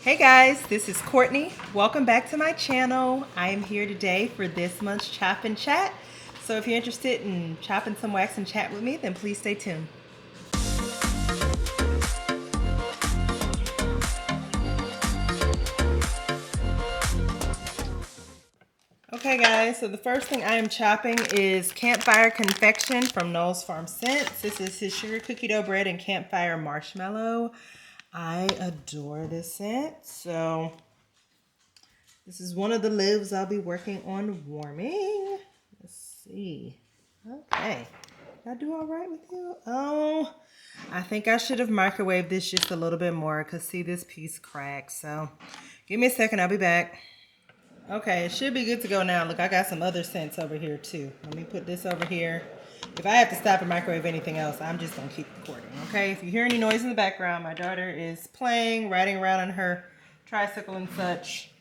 Hey guys, this is Courtney. Welcome back to my channel. I am here today for this month's Chop and Chat. So if you're interested in chopping some wax and chat with me, then please stay tuned. Okay guys, so the first thing I am chopping is Campfire Confection from Noel's Farm Scents. This is his sugar cookie dough bread and campfire marshmallow. I adore this scent. So this is one of the lives I'll be working on warming. Let's see. Okay. Did I do all right with you? Oh, I think I should have microwaved this just a little bit more because see this piece cracked. So give me a second. I'll be back. Okay, it should be good to go now. Look, I got some other scents over here too. Let me put this over here. If I have to stop and microwave anything else, I'm just going to keep recording, okay? If you hear any noise in the background, my daughter is playing, riding around on her tricycle and such.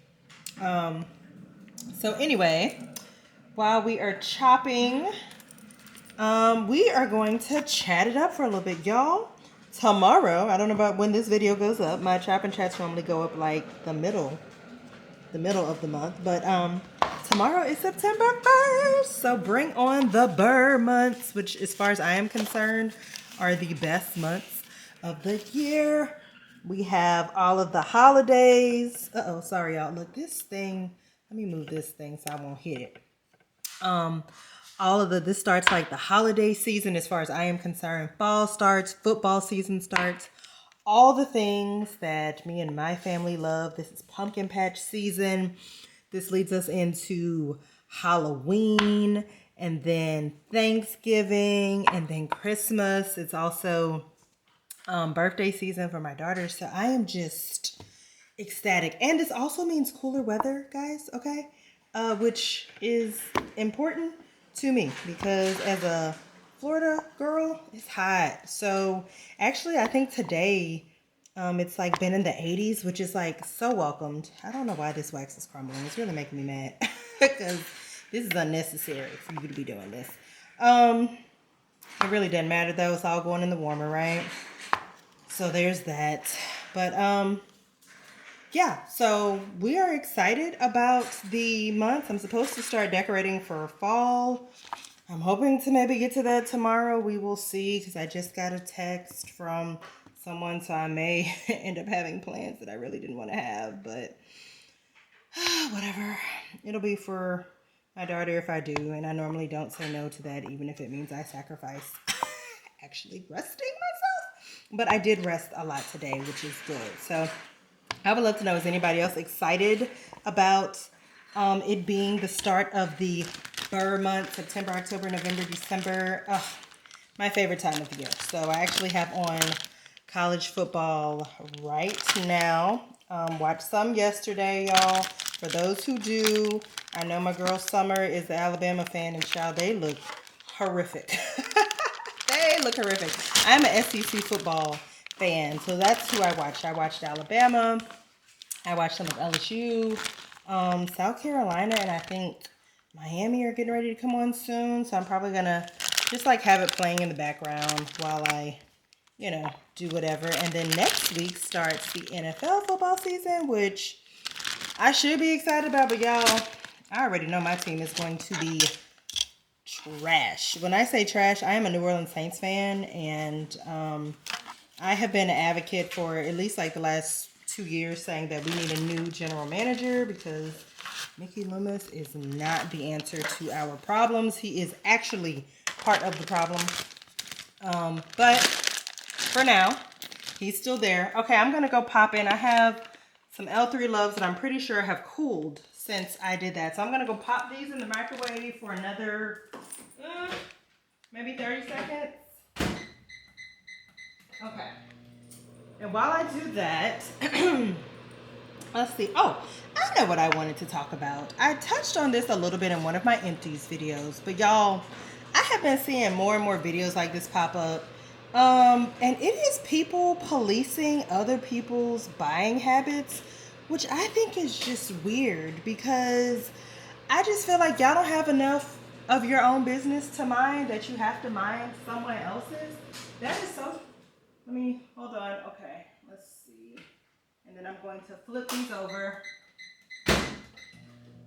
So anyway, while we are chopping, we are going to chat it up for a little bit, y'all. Tomorrow, I don't know about when this video goes up. My chop and chats normally go up like the middle of the month, but tomorrow is September 1st, so bring on the Burr months, which as far as I am concerned are the best months of the year. We have all of the holidays. Sorry y'all, look, this thing, let me move this thing so I won't hit it. This starts like the holiday season as far as I am concerned. Fall starts, football season starts. All the things that me and my family love. This is pumpkin patch season. This leads us into Halloween and then Thanksgiving and then Christmas. It's also birthday season for my daughter. So I am just ecstatic. And this also means cooler weather, guys, okay? Which is important to me because as a Florida girl, it's hot. So actually I think today it's like been in the 80s, which is like so welcomed. I don't know why this wax is crumbling. It's really making me mad because this is unnecessary for you to be doing this. It really doesn't matter though. It's all going in the warmer, right? So there's that. But yeah, so we are excited about the month. I'm supposed to start decorating for fall. I'm hoping to maybe get to that tomorrow. We will see because I just got a text from someone, so I may end up having plans that I really didn't want to have, but whatever. It'll be for my daughter if I do, and I normally don't say no to that, even if it means I sacrifice actually resting myself. But I did rest a lot today, which is good. So I would love to know, is anybody else excited about it being the start of the Burr month, September, October, November, December. My favorite time of the year. So I actually have on college football right now. Watched some yesterday, y'all. For those who do, I know my girl Summer is the Alabama fan, and child, they look horrific. They look horrific. I'm an SEC football fan, so that's who I watched. I watched Alabama. I watched some of LSU, South Carolina, and I think Miami are getting ready to come on soon. So I'm probably going to just like have it playing in the background while I, do whatever. And then next week starts the NFL football season, which I should be excited about. But y'all, I already know my team is going to be trash. When I say trash, I am a New Orleans Saints fan. And I have been an advocate for at least like the last 2 years saying that we need a new general manager because Mickey Loomis is not the answer to our problems. He is actually part of the problem. But for now, he's still there. Okay, I'm going to go pop in. I have some L3 Loves that I'm pretty sure have cooled since I did that. So I'm going to go pop these in the microwave for another maybe 30 seconds. Okay. And while I do that, let's see. Oh, I know what I wanted to talk about. I touched on this a little bit in one of my empties videos, but y'all, I have been seeing more and more videos like this pop up. And it is people policing other people's buying habits, which I think is just weird because I just feel like y'all don't have enough of your own business to mind that you have to mind someone else's. That is so, hold on. Okay, let's see. And then I'm going to flip these over.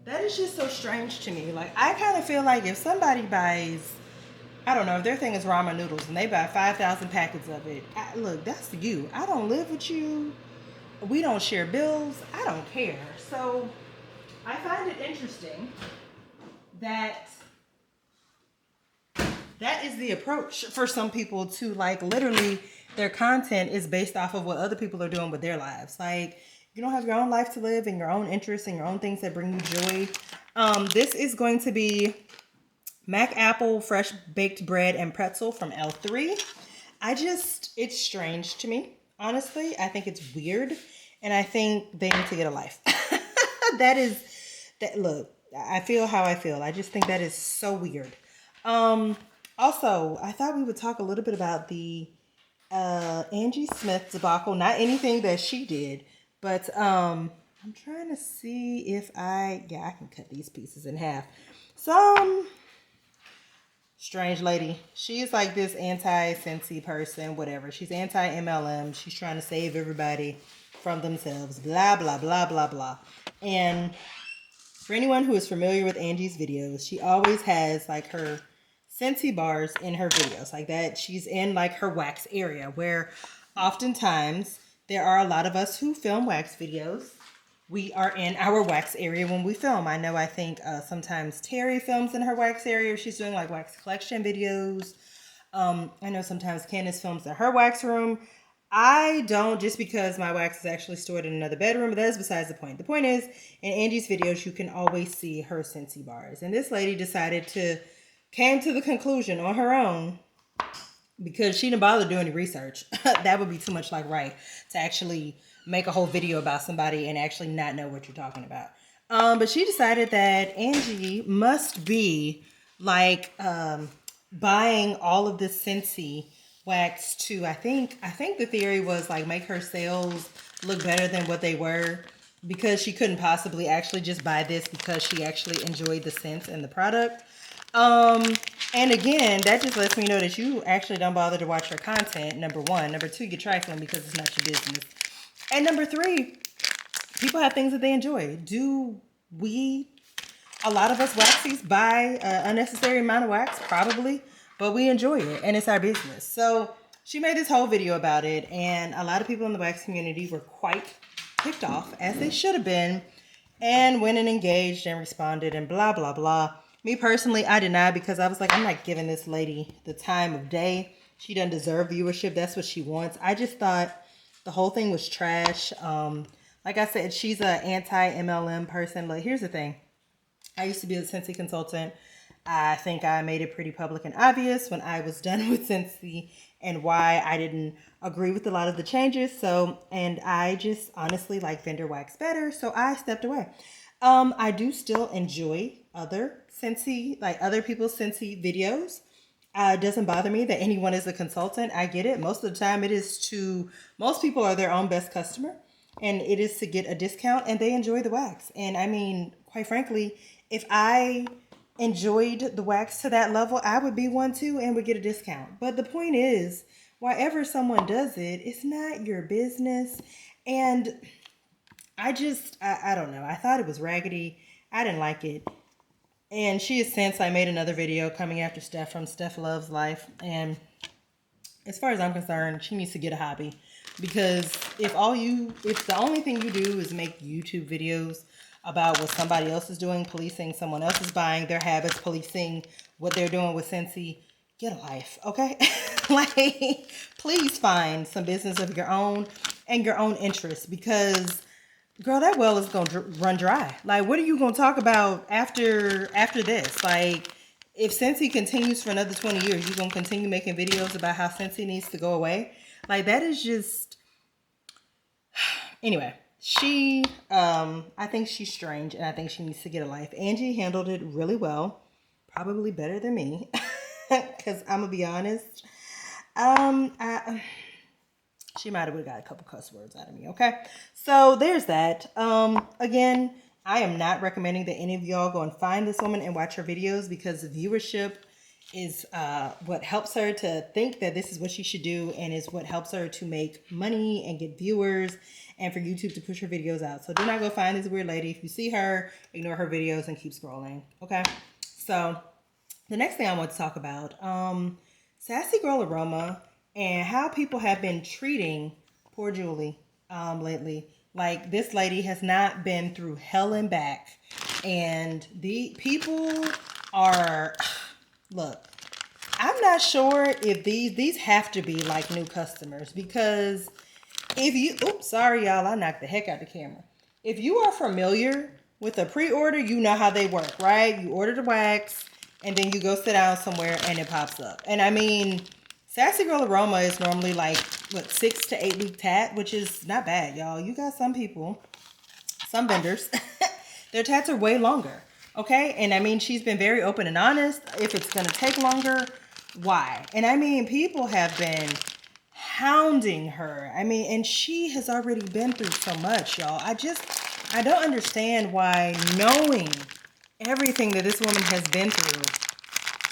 That is just so strange to me. Like, I kind of feel like if somebody buys, I don't know, if their thing is ramen noodles and they buy 5,000 packets of it, look, that's you. I don't live with you. We don't share bills. I don't care. So I find it interesting that that is the approach for some people to, like, literally their content is based off of what other people are doing with their lives. Like, you don't have your own life to live and your own interests and your own things that bring you joy. This is going to be Mac Apple Fresh Baked Bread and Pretzel from L3. It's strange to me, honestly. I think it's weird, and I think they need to get a life. Look, I feel how I feel. I just think that is so weird. Also, I thought we would talk a little bit about the Angie Smith debacle. Not anything that she did, but I'm trying to see if I can cut these pieces in half. Some strange lady. She's like this anti-Scentsy person, whatever. She's anti-MLM. She's trying to save everybody from themselves. Blah, blah, blah, blah, blah. And for anyone who is familiar with Angie's videos, she always has like her Scentsy bars in her videos. Like that, she's in like her wax area where oftentimes there are a lot of us who film wax videos. We are in our wax area when we film. I think sometimes Terry films in her wax area. She's doing like wax collection videos. I know sometimes Candace films in her wax room. I don't, just because my wax is actually stored in another bedroom, but that is besides the point. The point is, in Angie's videos, you can always see her Scentsy bars. And this lady came to the conclusion on her own, because she didn't bother doing any research. That would be too much like right to actually make a whole video about somebody and actually not know what you're talking about. But she decided that Angie must be like buying all of this Scentsy wax to, I think the theory was like make her sales look better than what they were, because she couldn't possibly actually just buy this because she actually enjoyed the scents and the product. And again, that just lets me know that you actually don't bother to watch her content, number one. Number two, you're trifling because it's not your business. And number three, people have things that they enjoy. A lot of us waxies buy an unnecessary amount of wax? Probably. But we enjoy it, and it's our business. So she made this whole video about it, and a lot of people in the wax community were quite ticked off, as they should have been, and went and engaged and responded and blah, blah, blah. Me personally, I did not, because I was like, I'm not giving this lady the time of day. She doesn't deserve viewership. That's what she wants. I just thought the whole thing was trash. Like I said, she's an anti-MLM person. Like, here's the thing. I used to be a Scentsy consultant. I think I made it pretty public and obvious when I was done with Scentsy and why I didn't agree with a lot of the changes. And I just honestly like vendor wax better, so I stepped away. I do still enjoy other Scentsy, like other people's Scentsy videos. It doesn't bother me that anyone is a consultant. I get it. Most of the time most people are their own best customer, and it is to get a discount, and they enjoy the wax. And I mean, quite frankly, if I enjoyed the wax to that level, I would be one too and would get a discount. But the point is, wherever someone does it, it's not your business. And I don't know. I thought it was raggedy. I didn't like it. And she has since made another video coming after Steph from Steph Loves Life. And as far as I'm concerned, she needs to get a hobby. Because if the only thing you do is make YouTube videos about what somebody else is doing, policing someone else's buying, their habits, policing what they're doing with Scentsy, get a life, okay? Like, please find some business of your own and your own interests, because girl, that well is gonna run dry. Like, what are you gonna talk about after this? Like, if Scentsy continues for another 20 years, you're gonna continue making videos about how Scentsy needs to go away? Like, that is just... Anyway, I think she's strange, and I think she needs to get a life. Angie handled it really well, probably better than me, because I'm gonna be honest. She might have got a couple cuss words out of me, okay? So there's that. Again, I am not recommending that any of y'all go and find this woman and watch her videos, because the viewership what helps her to think that this is what she should do, and is what helps her to make money and get viewers and for YouTube to push her videos out. So do not go find this weird lady. If you see her, ignore her videos and keep scrolling. Okay. So the next thing I want to talk about, Sassy Girl Aroma and how people have been treating poor Julie lately. Like, this lady has not been through hell and back, and the people are, look, I'm not sure if these have to be like new customers, because if you, oops, sorry y'all, I knocked the heck out the camera. If you are familiar with a pre-order, you know how they work, right? You order the wax, and then you go sit down somewhere and it pops up. And I mean, Sassy Girl Aroma is normally like, what, 6 to 8 week tat, which is not bad, y'all. You got some people, some vendors, their tats are way longer, okay? And I mean, she's been very open and honest. If it's gonna take longer, why? And I mean, people have been hounding her. I mean, and she has already been through so much, y'all. I don't understand why, knowing everything that this woman has been through,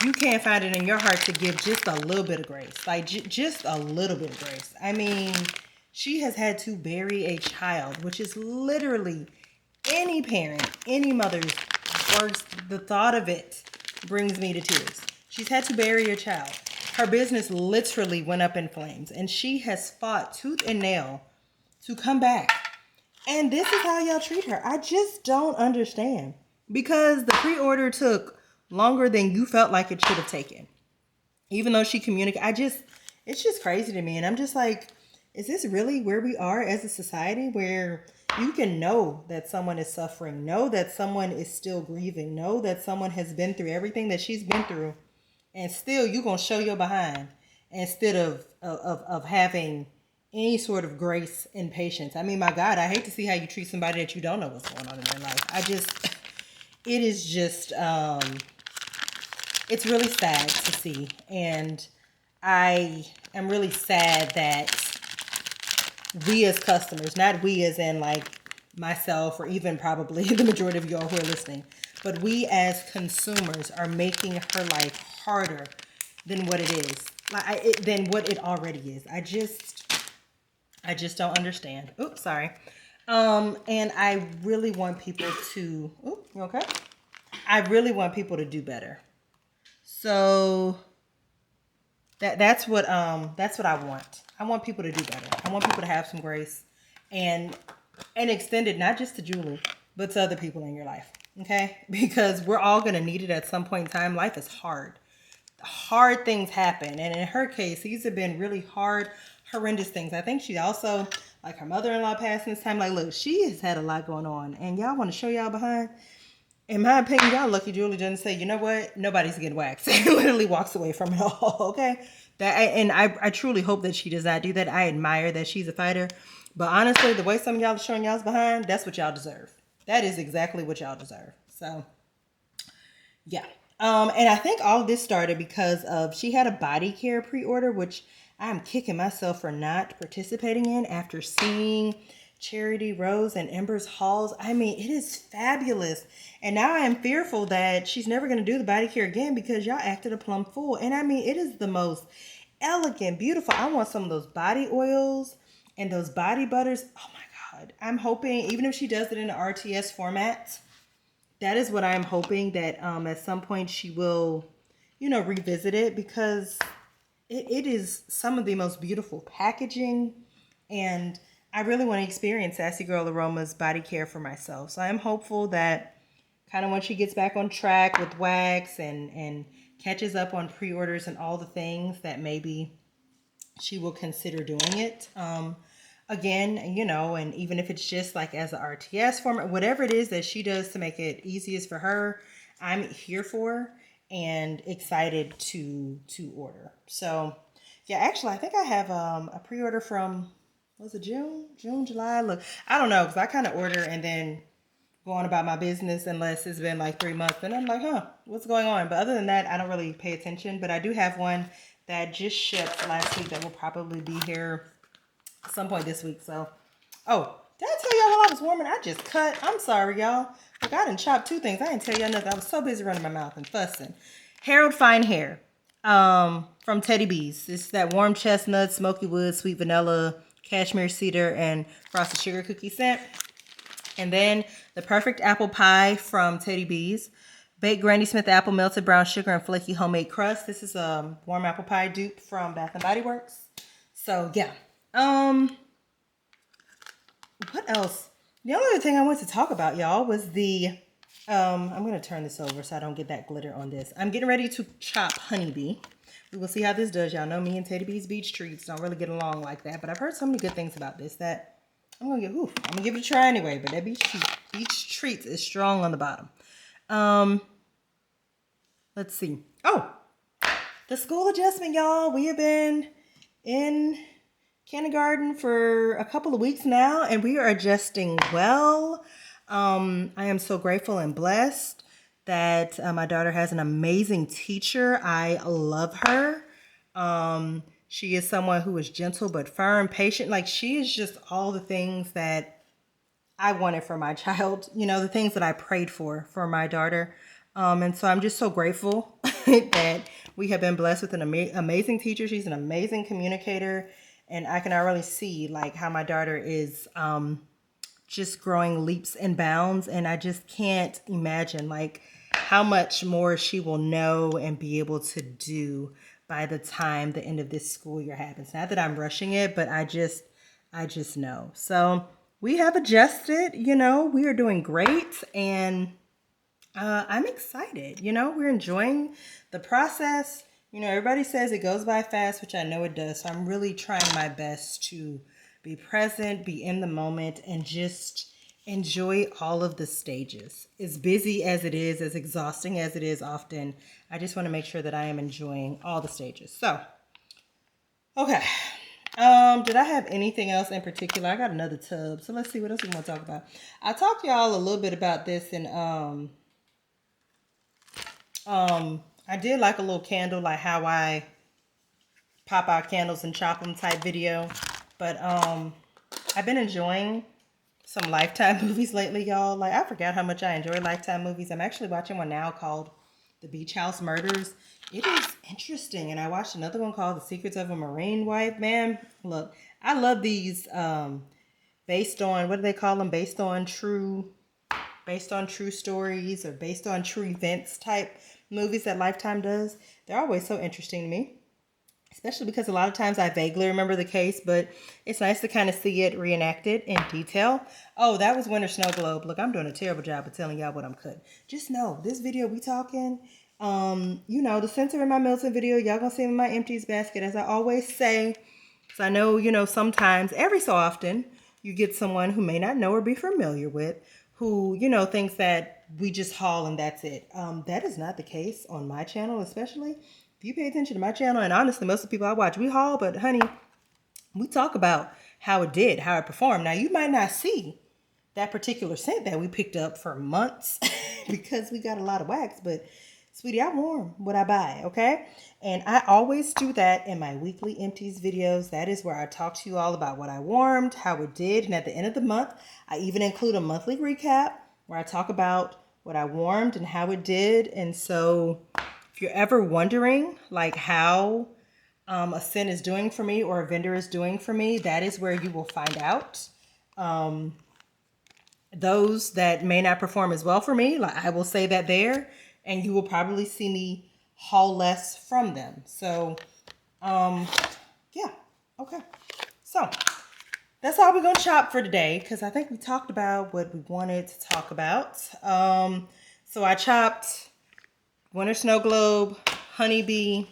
you can't find it in your heart to give just a little bit of grace. Like, just a little bit of grace. I mean, she has had to bury a child, which is literally any parent, any mother's worst. The thought of it brings me to tears. She's had to bury a child. Her business literally went up in flames, and she has fought tooth and nail to come back. And this is how y'all treat her. I just don't understand. Because the pre-order took longer than you felt like it should have taken. Even though she communicated, it's just crazy to me. And I'm just like, is this really where we are as a society, where you can know that someone is suffering, know that someone is still grieving, know that someone has been through everything that she's been through, and still you gonna show your behind instead of having any sort of grace and patience? I mean, my God, I hate to see how you treat somebody that you don't know what's going on in their life. It is just, it's really sad to see. And I am really sad that we as customers, not we as in like myself or even probably the majority of y'all who are listening, but we as consumers are making her life harder than what it is, than what it already is. I just don't understand. Oops, sorry. And I really want people to, oops, you okay? I really want people to do better. So that's what I want. I want people to do better. I want people to have some grace and extend it not just to Julie, but to other people in your life. Okay? Because we're all gonna need it at some point in time. Life is hard. Hard things happen. And in her case, these have been really hard, horrendous things. I think she also, like, her mother-in-law passing this time. Like, look, she has had a lot going on. And y'all want to show y'all behind? In my opinion, y'all lucky Julie doesn't say, you know what? Nobody's getting waxed. And literally walks away from it all, okay? I truly hope that she does not do that. I admire that she's a fighter. But honestly, the way some of y'all are showing y'all's behind, that's what y'all deserve. That is exactly what y'all deserve. So, yeah. And I think all of this started because of, she had a body care pre-order, which I'm kicking myself for not participating in after seeing Charity Rose and Ember's hauls. I mean, it is fabulous. And now I am fearful that she's never going to do the body care again because y'all acted a plum fool. And I mean, it is the most elegant, beautiful. I want some of those body oils and those body butters. Oh my God. I'm hoping, even if she does it in an RTS format, that is what I'm hoping, that at some point she will, revisit it, because it is some of the most beautiful packaging, and I really want to experience Sassy Girl Aroma's body care for myself. So I'm hopeful that kind of when she gets back on track with wax and catches up on pre-orders and all the things, that maybe she will consider doing it again, and even if it's just like as a RTS format, whatever it is that she does to make it easiest for her, I'm here for and excited to order. So yeah, actually I think I have a pre-order from, was it June, July? Look, I don't know, because I kind of order and then go on about my business unless it's been like 3 months, and I'm like, what's going on? But other than that, I don't really pay attention. But I do have one that just shipped last week that will probably be here at some point this week. So, oh, did I tell y'all while I was warming? I just cut. I'm sorry, y'all. Like, I done chopped 2 things. I didn't tell y'all nothing. I was so busy running my mouth and fussing. Harold Fine Hair. from Teddy B's. It's that warm chestnut, smoky wood, sweet vanilla, cashmere cedar, and frosted sugar cookie scent. And then the perfect apple pie from Teddy B's. Baked Granny Smith apple, melted brown sugar, and flaky homemade crust. This is a warm apple pie dupe from Bath and Body Works. So yeah. What else? The only other thing I wanted to talk about, y'all, was the I'm going to turn this over so I don't get that glitter on this. I'm getting ready to chop honeybee. We will see how this does. Y'all know me and Teddy B's beach treats don't really get along like that, but I've heard so many good things about this that I'm going to give it a try anyway, but that beach treats is strong on the bottom. Let's see. Oh, the school adjustment, y'all. We have been in kindergarten for a couple of weeks now, and we are adjusting well. I am so grateful and blessed that my daughter has an amazing teacher. I love her. She is someone who is gentle but firm, patient. Like, she is just all the things that I wanted for my child, you know, the things that I prayed for my daughter. And so I'm just so grateful that we have been blessed with an amazing teacher. She's an amazing communicator. And I can already see like how my daughter is just growing leaps and bounds. And I just can't imagine like how much more she will know and be able to do by the time the end of this school year happens. Not that I'm rushing it, but I just know. So we have adjusted, you know, we are doing great. And I'm excited. You know, we're enjoying the process. You know, everybody says it goes by fast, which I know it does. So I'm really trying my best to be present, be in the moment, and just enjoy all of the stages. As busy as it is, as exhausting as it is often, I just want to make sure that I am enjoying all the stages. So, okay. Did I have anything else in particular? I got another tub. So let's see what else we want to talk about. I talked to y'all a little bit about this in I did like a little candle, like how I pop out candles and chop them type video. But I've been enjoying some Lifetime movies lately, y'all. Like, I forgot how much I enjoy Lifetime movies. I'm actually watching one now called The Beach House Murders. It is interesting. And I watched another one called The Secrets of a Marine Wife. Man, look, I love these based on, what do they call them? Based on true stories or based on true events type movies that Lifetime does. They're always so interesting to me, especially because a lot of times I vaguely remember the case, but it's nice to kind of see it reenacted in detail. Oh, that was Winter Snow Globe. Look, I'm doing a terrible job of telling y'all what I'm cutting. Just know, this video we talking, you know, the center in my Milton video, y'all gonna see in my empties basket, as I always say. So I know, you know, sometimes, every so often, you get someone who may not know or be familiar with, who, you know, thinks that we just haul and that's it. That is not the case on my channel, especially. If you pay attention to my channel, and honestly, most of the people I watch, we haul, but honey, we talk about how it did, how it performed. Now, you might not see that particular scent that we picked up for months because we got a lot of wax, but sweetie, I warm what I buy, okay? And I always do that in my weekly empties videos. That is where I talk to you all about what I warmed, how it did, and at the end of the month, I even include a monthly recap where I talk about what I warmed and how it did. And so if you're ever wondering like how a scent is doing for me or a vendor is doing for me, that is where you will find out. Those that may not perform as well for me, like I will say that there, and you will probably see me haul less from them. So, yeah, okay. So that's all we're gonna chop for today, because I think we talked about what we wanted to talk about. So I chopped Winter Snow Globe, honeybee,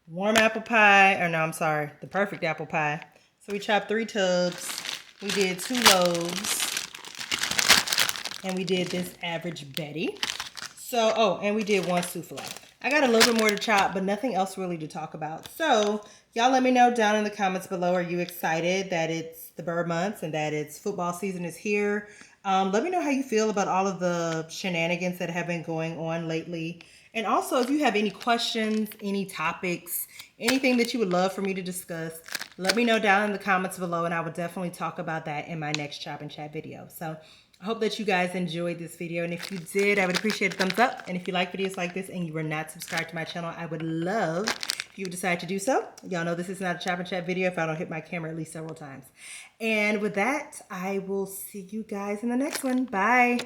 warm apple pie, or no, I'm sorry, the perfect apple pie. So we chopped 3 tubs. We did 2 loaves. And we did this average Betty. So, oh, and we did 1 souffle. I got a little bit more to chop, but nothing else really to talk about. So, y'all let me know down in the comments below. Are you excited that it's the bird months and that it's football season is here? Let me know how you feel about all of the shenanigans that have been going on lately And also, if you have any questions, any topics, anything that you would love for me to discuss, let me know down in the comments below, and I would definitely talk about that in my next Chop and Chat video. So I hope that you guys enjoyed this video, and if you did, I would appreciate a thumbs up. And if you like videos like this and you are not subscribed to my channel, I would love if you would decide to do so. Y'all know this is not a Chop and Chat video if I don't hit my camera at least several times. And with that, I will see you guys in the next one. Bye.